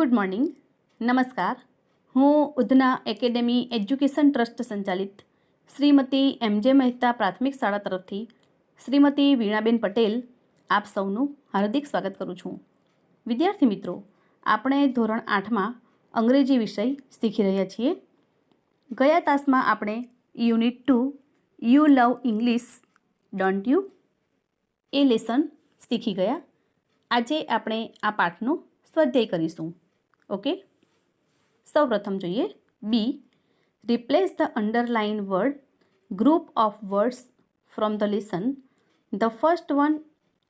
Good morning. નમસ્કાર. હું Udhna academy education trust સંચાલિત શ્રીમતી એમ.જે. મહેતા પ્રાથમિક શાળા તરફથી શ્રીમતી વીણાબેન પટેલ આપ સૌનું હાર્દિક સ્વાગત કરું છું. વિદ્યાર્થી મિત્રો, આપણે ધોરણ 8માં અંગ્રેજી વિષય શીખી રહ્યા છીએ. ગયા તાસમાં આપણે unit 2 you love English don't you A lesson શીખી ગયા. આજે આપણે આ પાઠનો સ્વાધ્યાય કરીશું. ઓકે, સૌપ્રથમ જોઈએ B. Replace the underline word group of words from the lesson. The first one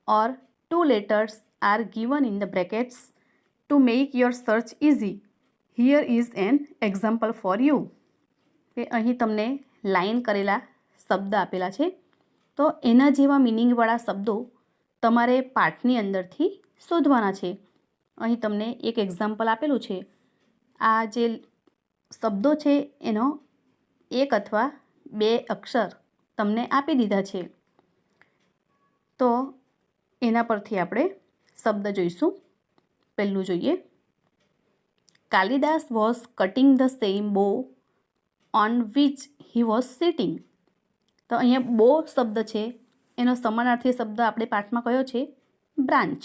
or two letters are given in the brackets to make your search easy. Here is an example for you. કે અહીં તમને line કરેલા શબ્દ આપેલા છે, તો એના જેવા મિનિંગવાળા શબ્દો તમારે પાઠની અંદરથી શોધવાના છે. અહીં તમને એક એક્ઝામ્પલ આપેલું છે. આ જે શબ્દો છે એનો એક અથવા બે અક્ષર તમને આપી દીધા છે, તો એના પરથી આપણે શબ્દ જોઈશું. પહેલું જોઈએ, Kalidas was cutting the same bough on which he was sitting. તો અહીંયા બો શબ્દ છે, એનો સમાનાર્થી શબ્દ આપણે પાઠમાં કયો છે? બ્રાન્ચ.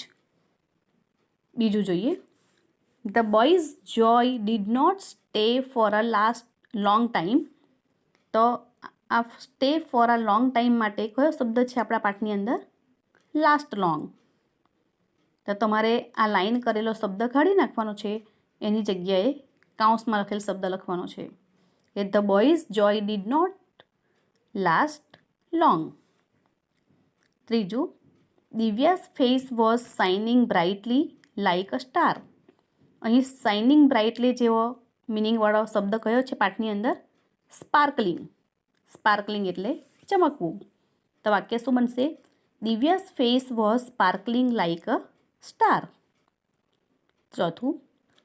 બીજું જોઈએ, the boys joy did not stay for a long time. તો આ stay for a long time માટે કયો શબ્દ છે આપણા પાઠની અંદર? Last long. તો તમારે આ લાઈન કરેલો શબ્દ કાઢી નાખવાનો છે, એની જગ્યાએ કાઉન્સમાં લખેલ શબ્દ લખવાનો છે કે the boys joy did not last long. ત્રીજું, Divya's face was shining brightly like a star. અહીં શાઇનિંગ બ્રાઇટલી જેવો મિનિંગવાળો શબ્દ કયો છે પાઠની અંદર? સ્પાર્કલિંગ. સ્પાર્કલિંગ એટલે ચમકવું. તો વાક્ય શું બનશે? Divya's face was sparkling like a star. ચોથું,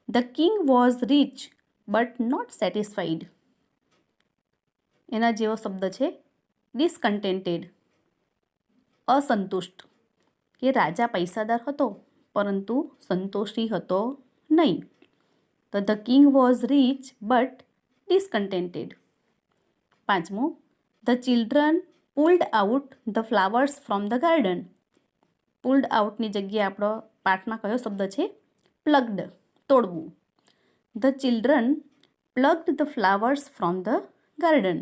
the king was rich but not satisfied. એના જેવો શબ્દ છે ડિસકન્ટેન્ટેડ, અસંતુષ્ટ. કે રાજા પૈસાદાર હતો પરંતુ સંતોષી હતો નહીં. તો the king was rich but discontented. પાંચમું, the children pulled out the flowers from the garden. Pulled આઉટની જગ્યાએ આપણો પાઠમાં કયો શબ્દ છે? પ્લગ્ડ, તોડવું. The children plucked the flowers from the garden.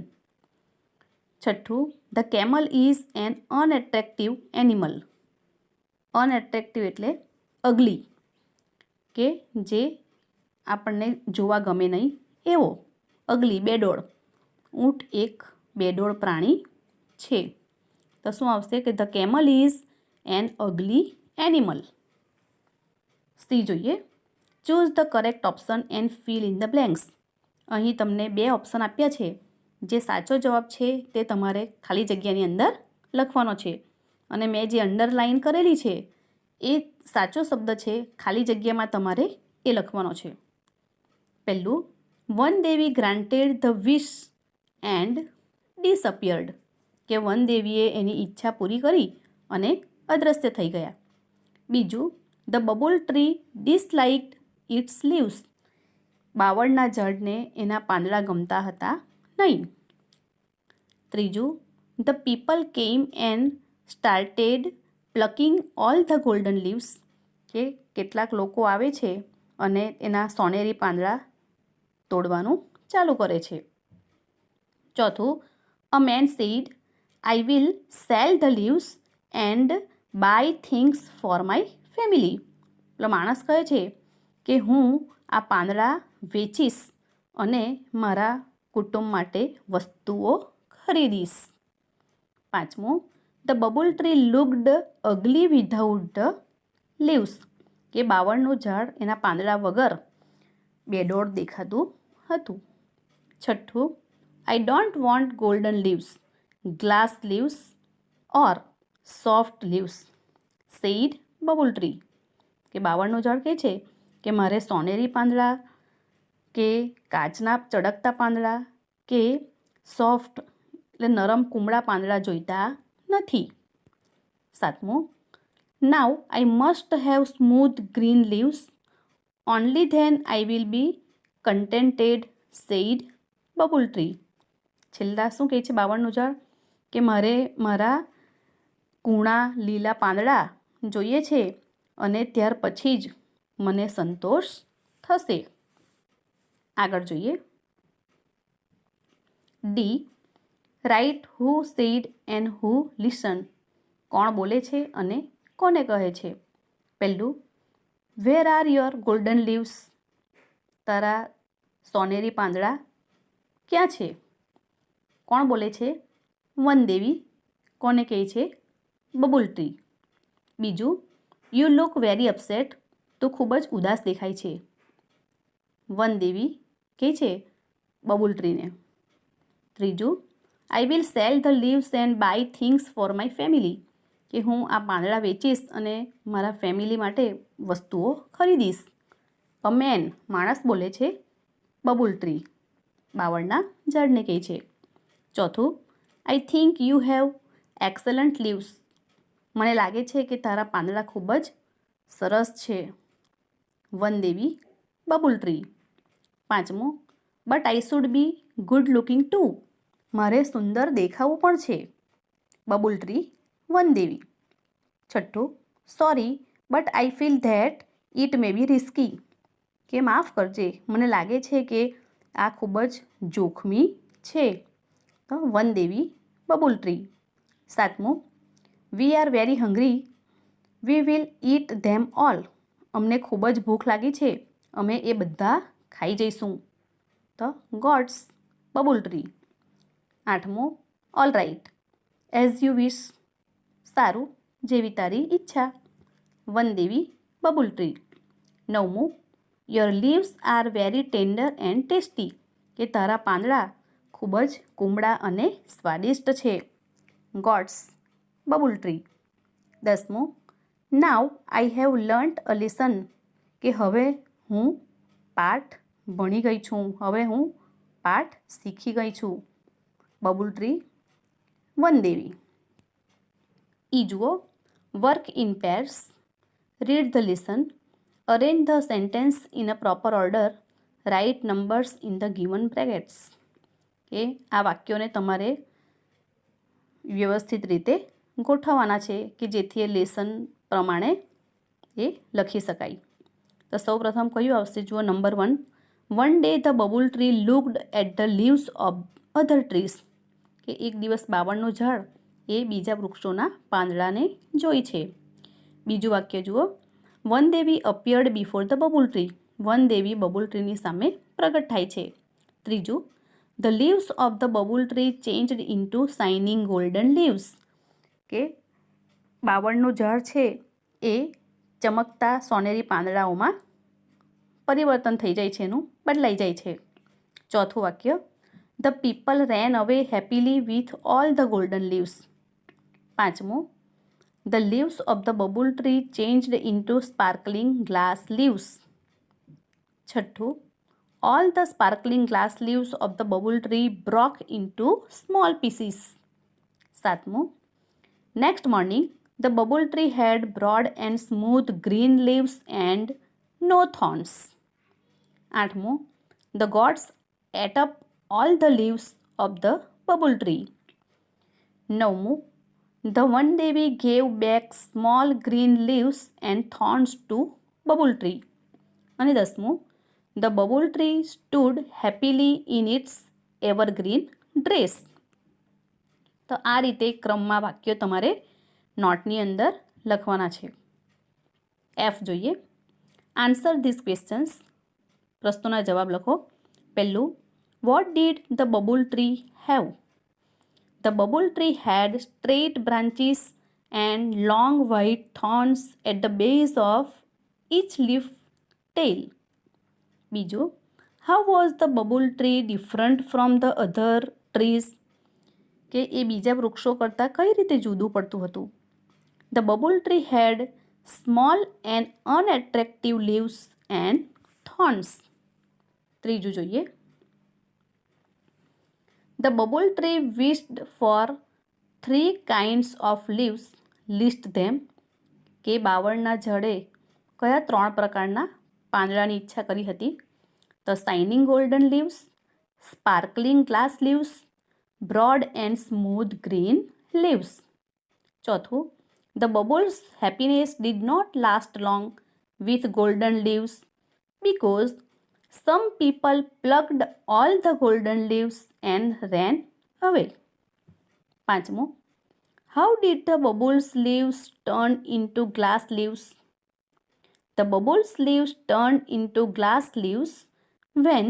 છઠ્ઠું, the camel is an unattractive animal. Unattractive એટલે અગલી, કે જે આપણને જોવા ગમે નહીં એવો. અગલી, બેડોળ. ઊંટ એક બેડોળ પ્રાણી છે. તો શું આવશે? કે the camel is an ugly animal. C જોઈએ, choose the correct option and fill in the blanks. અહીં તમને બે ઓપ્શન આપ્યા છે. જે સાચો જવાબ છે તે તમારે ખાલી જગ્યાની અંદર લખવાનો છે, અને મેં જે અંડરલાઇન કરેલી છે એ સાચો શબ્દ છે, ખાલી જગ્યામાં તમારે એ લખવાનો છે. પહેલું, Van Devi granted the wish and disappeared. કે વન દેવીએ એની ઈચ્છા પૂરી કરી અને અદૃશ્ય થઈ ગયા. બીજું, the babul tree disliked its leaves. બાવળના ઝાડને એના પાંદડા ગમતા હતા નહીં. ત્રીજું, the people came and started plucking all the golden leaves. કે કેટલાક લોકો આવે છે અને એના સોનેરી પાંદડા તોડવાનું ચાલુ કરે છે. ચોથું, a man said I will sell the leaves and buy things for my family. એટલે માણસ કહે છે કે હું આ પાંદડા વેચીશ અને મારા કુટુંબ માટે વસ્તુઓ ખરીદીશ. પાંચમું, the babul tree looked અગલી without the leaves. કે બાવળનું ઝાડ એના પાંદડા વગર બેડોળ દેખાતું હતું. છઠ્ઠું, I don't want golden leaves, glass leaves or soft leaves said babul tree. કે બાવળનું ઝાડ કહે છે કે મારે સોનેરી પાંદડા કે કાચના ચળકતા પાંદડા કે સોફ્ટ એટલે નરમ કુમળા પાંદડા જોઈતા નથી. સાતમું, now I must have smooth green leaves only then I will be contented said babul tree. છેલ્લા શું કહે છે 52નું ઝાડ કે મારે મારા કૂણા લીલા પાંદડા જોઈએ છે અને ત્યાર પછી જ મને સંતોષ થશે. આગળ જોઈએ. D. Write who said and who listen. કોણ બોલે છે અને કોને કહે છે? પહેલું, where are your golden leaves. તારા સોનેરી પાંદડા ક્યાં છે? કોણ બોલે છે? વનદેવી. કોને કહે છે? બબુલ ટ્રી. બીજું, યુ લુક વેરી અપસેટ. તો ખૂબ જ ઉદાસ દેખાય છે. વનદેવી કહે છે બબુલ ટ્રીને. ત્રીજું, I will sell the leaves and buy things for my family. કે હું આ પાંદડા વેચીશ અને મારા ફેમિલી માટે વસ્તુઓ ખરીદીશ. અ મેન, માણસ બોલે છે બબુલ ટ્રી. 52ના ઝાડને કહે છે. ચોથું, I think you have excellent leaves. મને લાગે છે કે તારા પાંદડા ખૂબ જ સરસ છે. વનદેવી બબુલ ટ્રી. પાંચમું, but I should be good looking too. મારે સુંદર દેખાવું પણ છે. બબુલ ટ્રી વનદેવી. છઠ્ઠું, sorry but I feel that it may be risky. કે માફ કરજે, મને લાગે છે કે આ ખૂબ જ જોખમી છે. તો વનદેવી બબુલ ટ્રી. સાતમું, we are very hungry. We will it them all. અમને ખૂબ જ ભૂખ લાગી છે, અમે એ બધા ખાઈ જઈશું. તો ગોડ્સ બબુલ ટ્રી. આઠમું, all right as you wish. સારું, જેવી તારી ઈચ્છા. વનદેવી બબુલ ટ્રી. નવમું, your leaves are very tender and tasty. કે તારા પાંદડા ખૂબ જ કુમળા અને સ્વાદિષ્ટ છે. Goddess babul tree. 10મું, now I have learnt a lesson. કે હવે હું પાઠ ભણી ગઈ છું, હવે હું પાઠ શીખી ગઈ છું. બબુલ ટ્રી વનદેવી. ઈ જુઓ, work in pairs, read the lesson, arrange the sentence in a proper order, write numbers in the given brackets. કે આ વાક્યોને તમારે વ્યવસ્થિત રીતે ગોઠવવાના છે કે જેથી એ લેસન પ્રમાણે એ લખી શકાય. તો સૌપ્રથમ કયું આવશે? જુઓ, number 1. One day the babul tree looked at the leaves of other trees. કે એક દિવસ 52નું ઝાડ એ બીજા વૃક્ષોના પાંદડાને જોઈ છે. બીજું વાક્ય જુઓ, Vandevi appeared before the babul tree. Vandevi babul ટ્રીની સામે પ્રગટ થાય છે. ત્રીજું, the leaves of the babul tree changed into shining golden leaves. કે 52નું ઝાડ છે એ ચમકતા સોનેરી પાંદડાઓમાં પરિવર્તન થઈ જાય છે, એનું બદલાઈ જાય છે. ચોથું વાક્ય, the people ran away happily with all the golden leaves. પાંચમું, the leaves of the babul tree changed into sparkling glass leaves. છઠ્ઠું, all the sparkling glass leaves of the babul tree broke into small pieces. સાતમું, next morning the babul tree had broad and smooth green leaves and no thorns. આઠમું, the gods ate up all the leaves of the bubble tree. નવમું, the one Devi gave back small green leaves and thorns to bubble tree. અને 10મું, the bubble tree stood happily in its evergreen dress. તો આ રીતે ક્રમમાં વાક્યો તમારે નોટની અંદર લખવાના છે. એફ જોઈએ. Answer this questions. પ્રશ્નોના જવાબ લખો. પહેલું, what did the babul tree have? The babul tree had straight branches and long white thorns at the base of each leaf tail. બીજું, how was the babul tree different from the other trees? કે એ બીજા વૃક્ષો કરતાં કઈ રીતે જુદું પડતું હતું? The babul tree had small and unattractive leaves and thorns. ત્રીજું જોઈએ. The babul tree wished for 3 kinds of leaves. List them. કે બાવળના ઝાડે કયા 3 પ્રકારના પાંદડાની ઈચ્છા કરી હતી. તો shining golden leaves, sparkling glass leaves, broad and smooth green leaves. ચોથું, the babul's happiness did not last long with golden leaves because some people plucked all the golden leaves and ran away. પાંચમું, how did the bubbles leaves turn into glass leaves? The bubbles leaves turned into glass leaves when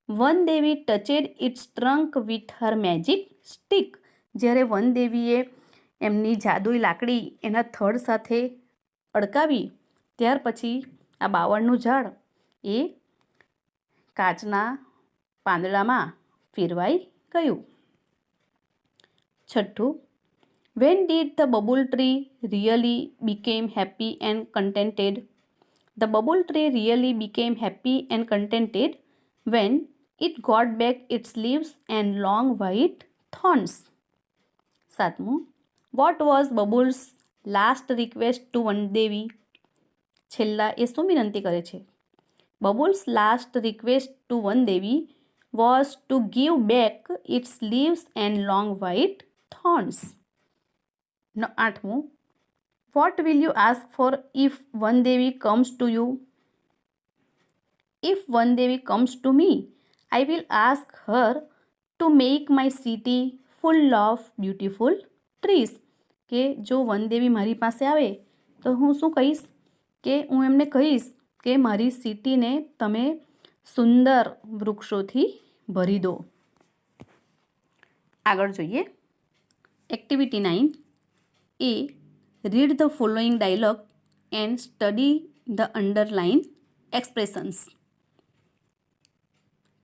Vandevi touched its trunk with her magic stick. જ્યારે વનદેવીએ એમની જાદુઈ લાકડી એના થડ સાથે અડકાવી ત્યાર પછી આ બાવળનું ઝાડ એ કાચના પાંદડામાં ફેરવાઈ ગયું. છઠ્ઠું, when did the bubble tree really became happy and contented? The bubble tree really became happy and contented when it got back its leaves and long white thorns. સાતમું, what was Bubble's last request to વનદેવી? છેલ્લા એ શું વિનંતી કરે છે? Babul's last request to Vandevi was to give back its leaves and long white thorns. આઠમું, what will you ask for if Vandevi comes to you? If Vandevi comes to me, I will ask her to make my city full of beautiful trees. કે જો વનદેવી મારી પાસે આવે તો હું શું કહીશ? કે હું એમને કહીશ કે મારી સિટીને તમે સુંદર વૃક્ષોથી ભરી દો. આગળ જોઈએ. Activity 9 A, read the following dialogue and study the underline expressions.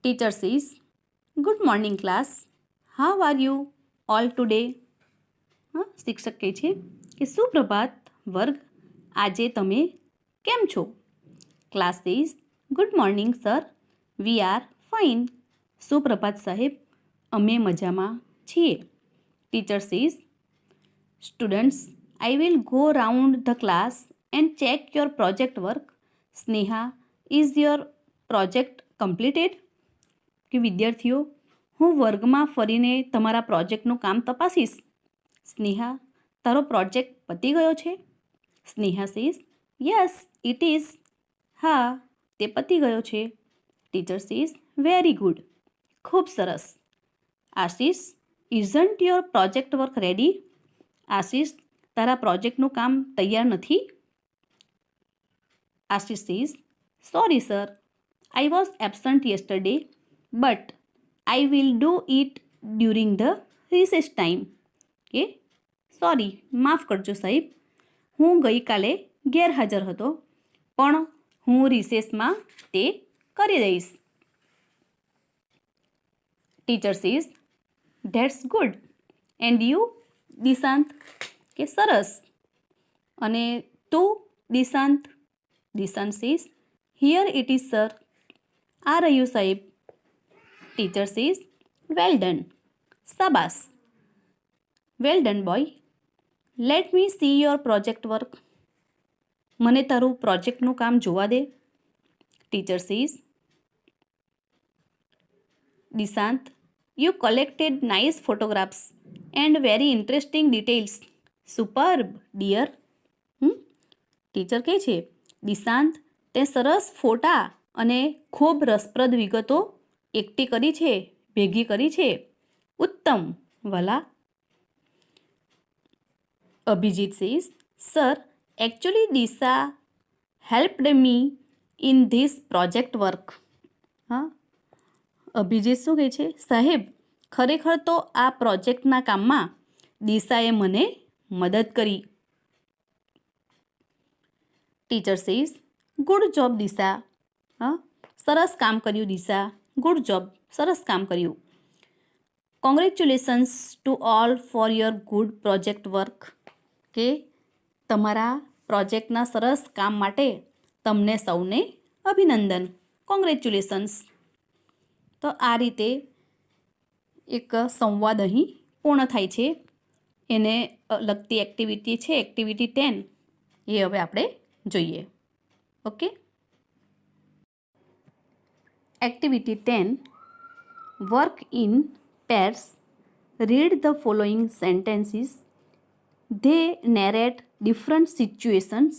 Teacher says, good morning class, how are you all today? શિક્ષક કહે છે કે સુપ્રભાત વર્ગ, આજે તમે કેમ છો? Class is, good morning sir, we are fine. સુપ્રભાત સાહેબ, અમે મજામાં છીએ. Teachers is, students, I will go round the class and check your project work. Sneha, is your project completed? કે વિદ્યાર્થીઓ, હું વર્ગમાં ફરીને તમારા પ્રોજેક્ટનું કામ તપાસીશ. સ્નેહા, તારો પ્રોજેક્ટ પતી ગયો છે? Sneha says, yes it is. હા, તે પતી ગયો છે. ટીચર સીઝ, વેરી ગુડ, ખૂબ સરસ. Ashish, isn't your project work ready? Ashish, તારા પ્રોજેક્ટનું કામ તૈયાર નથી? Ashish says, sorry sir, I was absent yesterday but I will do it during the recess time. કે સોરી, માફ કરજો સાહેબ, હું ગઈકાલે ગેરહાજર હતો પણ હું રિસેસમાં તે કરી દઈશ. Teacher says, that's good. And you Dishant? કે સરસ. અને તું Dishant? Dishant says, here it is sir. આ રહ્યું સાહેબ. Teacher says, well done. શાબાશ. Well done boy. Let me see your project work. મને તારું પ્રોજેક્ટનું કામ જોવા દે. Teacher says, Dishant, you collected nice photographs and very interesting details. Superb dear. Teacher કહે છે, દિશાંત, તે સરસ ફોટા અને ખૂબ રસપ્રદ વિગતો એકઠી કરી છે, ભેગી કરી છે. ઉત્તમ વાલા. Abhijit says, sir, actually Disha helped me in this project work. હા, અભિજીત શું કહે છે? સાહેબ, ખરેખર તો આ પ્રોજેક્ટના કામમાં દિશાએ મને મદદ કરી. ટીચર સીઝ, ગુડ જોબ દિશા. હા, સરસ કામ કર્યું દિશા. ગુડ જોબ, સરસ કામ કર્યું. Congratulations to all for your good project work. કે તમારા પ્રોજેક્ટના સરસ કામ માટે તમને સૌને અભિનંદન. કોંગ્રેચ્યુલેશન્સ. તો આ રીતે એક સંવાદ અહીં પૂર્ણ થાય છે. એને લગતી એક્ટિવિટી છે એક્ટિવિટી 10, એ હવે આપણે જોઈએ. Okay. Activity 10, work in pairs. Read the following sentences. They narrate different situations.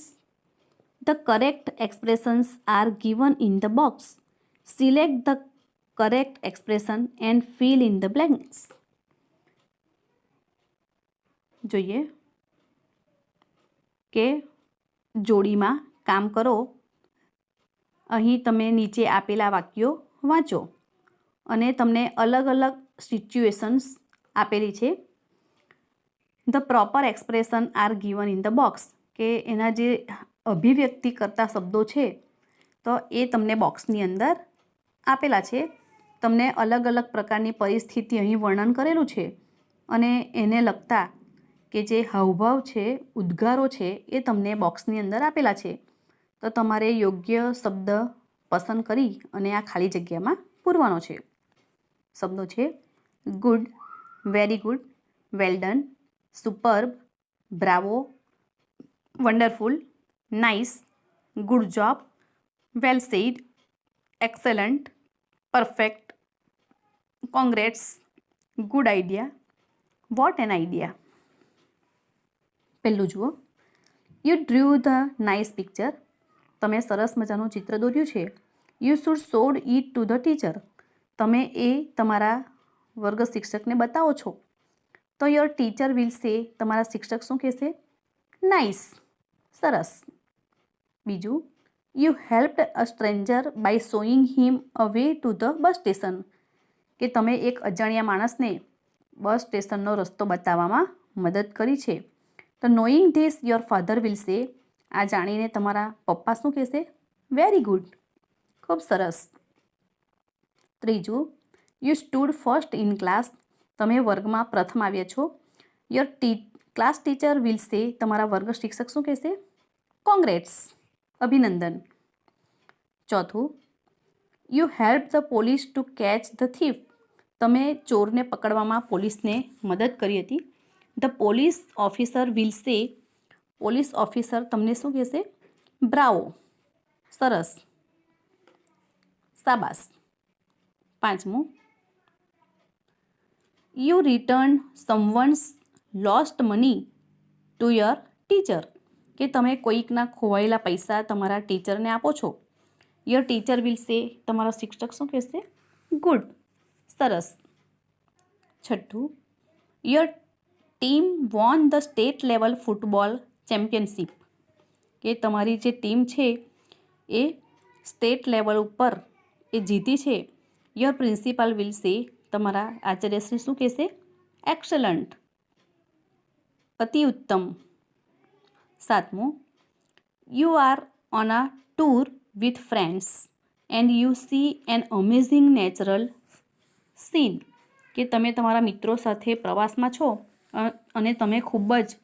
The correct expressions are given in the box. Select the correct expression and fill in the blanks. જોઈએ કે જોડીમાં કામ કરો. અહીં તમે નીચે આપેલા વાક્યો વાંચો અને તમને અલગ અલગ સિચ્યુએશન્સ આપેલી છે. The proper expression R given in the box, કે એના જે અભિવ્યક્તિ કરતા શબ્દો છે તો એ તમને બોક્સની અંદર આપેલા છે. તમને અલગ અલગ પ્રકારની પરિસ્થિતિ અહીં વર્ણન કરેલું છે અને એને લગતા કે જે હાવભાવ છે, ઉદ્ગારો છે એ તમને બોક્સની અંદર આપેલા છે. તો તમારે યોગ્ય શબ્દ પસંદ કરી અને આ ખાલી જગ્યામાં પૂરવાનો છે. શબ્દો છે good, very good, well done, superb, bravo, wonderful, nice, good job, well said, excellent, perfect, congrats, good idea, what an idea. પહેલું જુઓ. You drew the nice picture. તમે સરસ મજાનું ચિત્ર દોર્યું છે. You should showed it to the teacher. તમે એ તમારા વર્ગ શિક્ષકને બતાવો છો. તો યોર ટીચર વિલ સે, તમારા શિક્ષક શું કહેશે? નાઇસ, સરસ. બીજું, you helped a stranger by showing him a way to the bus station. કે તમે એક અજાણ્યા માણસને બસ સ્ટેશનનો રસ્તો બતાવવામાં મદદ કરી છે. તો knowing this your father will સે, આ જાણીને તમારા પપ્પા શું કહેશે? વેરી ગુડ, ખૂબ સરસ. ત્રીજું, you stood first in class. તમે વર્ગમાં પ્રથમ આવ્યા છો. યોર ક્લાસ ટીચર વિલ સે, તમારા વર્ગ શિક્ષક શું કહેશે? કોંગ્રેટ્સ, અભિનંદન. ચોથું, you help the police to catch the thief. તમે ચોરને પકડવામાં પોલીસને મદદ કરી હતી. ધ પોલીસ ઓફિસર વિલ સે, પોલીસ ઓફિસર તમને શું કહેશે? બ્રાવો, સરસ, શાબાશ. પાંચમું, you return સમવન્સ lost money to your teacher. કે તમે કોઈકના ખોવાયેલા પૈસા તમારા ટીચરને આપો છો. યોર ટીચર વિલ સે, તમારો શિક્ષક શું કહેશે? ગુડ, સરસ. છઠ્ઠું, your team won the state level football championship. કે તમારી જે ટીમ છે એ સ્ટેટ લેવલ ઉપર એ જીતી છે. યોર પ્રિન્સિપાલ વિલ સે, તમારા આચાર્યશ્રી શું કહેશે? એક્સલન્ટ, અતિ ઉત્તમ. સાતમું, you are on a tour with friends and you C N amazing natural scene. કે તમે તમારા મિત્રો સાથે પ્રવાસમાં છો અને તમે ખૂબ જ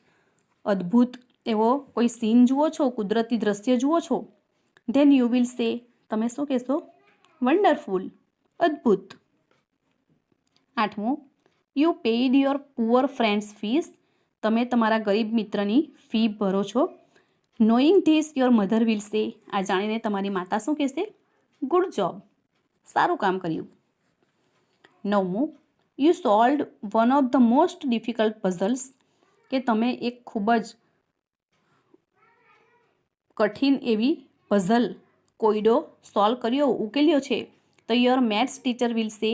અદ્ભુત એવો કોઈ સીન જુઓ છો, કુદરતી દ્રશ્ય જુઓ છો. ધેન યુ વિલ સે, તમે શું કહેશો? વન્ડરફુલ, અદ્ભુત. આઠમું, you paid your poor friends fees. તમે તમારા ગરીબ મિત્રની ફી ભરો છો. Knowing this your mother will સે, આ જાણીને તમારી માતા શું કહેશે? ગુડ જોબ, સારું કામ કર્યું. નવમું, you solved one of the most difficult puzzles. કે તમે એક ખૂબ જ કઠિન એવી પઝલ કોયડો સોલ્વ કર્યો, ઉકેલ્યો છે. તો યોર મેથ્સ ટીચર વિલ સે,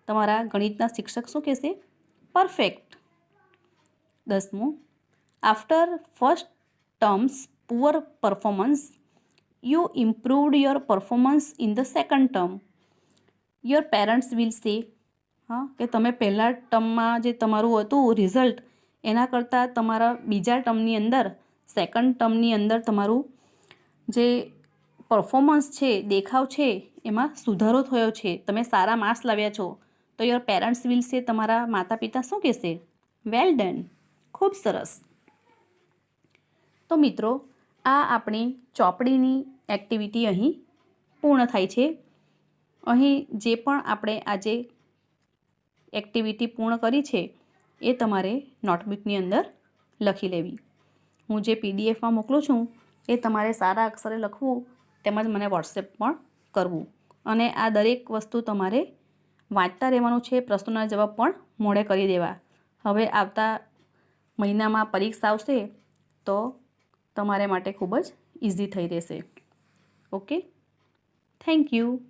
તમારા ગણિતના શિક્ષક શું કહેશે? પરફેક્ટ. 10મું, after first term's poor performance you improved your performance in the second term. Your parents will say, હા, કે તમે પહેલા ટર્મમાં જે તમારું હતું રિઝલ્ટ એના કરતાં તમારા બીજા ટર્મની અંદર, સેકન્ડ ટર્મની અંદર તમારું જે પરફોર્મન્સ છે, દેખાવ છે, એમાં સુધારો થયો છે, તમે સારા માર્ક્સ લાવ્યા છો. તો યોર પેરેન્ટ્સ વિલ સે, તમારા માતા પિતા શું કહેશે? વેલ ડન, ખૂબ સરસ. તો મિત્રો, આ આપણી ચોપડીની એક્ટિવિટી અહીં પૂર્ણ થાય છે. અહીં જે પણ આપણે આજે એક્ટિવિટી પૂર્ણ કરી છે એ તમારે નોટબુકની અંદર લખી લેવી. હું જે પીડીએફમાં મોકલું છું એ તમારે સારા અક્ષરે લખવું તેમજ મને વોટ્સએપ પણ કરવું. અને આ દરેક વસ્તુ તમારે વાંચતા રહેવાનું છે. પ્રશ્નોના જવાબ પણ મોઢે કરી દેવા. હવે આવતા મહિનામાં પરીક્ષા આવશે તો તમારે માટે ખૂબ જ ઇઝી થઈ રહેશે. Okay, thank you.